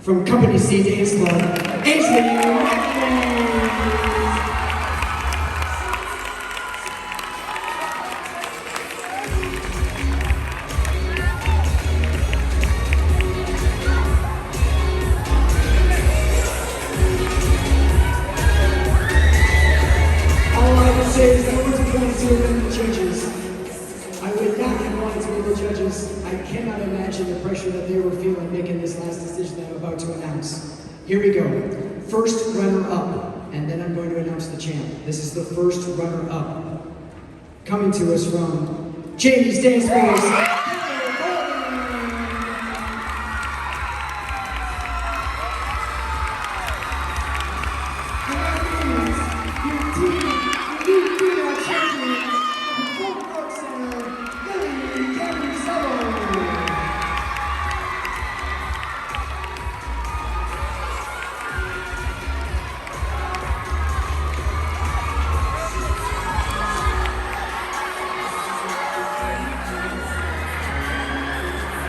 from Company C Dance Club, Adrian. Says I wasn't going to win the judges. I would not have wanted to be the judges. I cannot imagine the pressure that they were feeling making this last decision that I'm about to announce. Here we go. First runner-up, and then I'm going to announce the champ. This is the first runner-up. Coming to us from Jamie's Dance Force.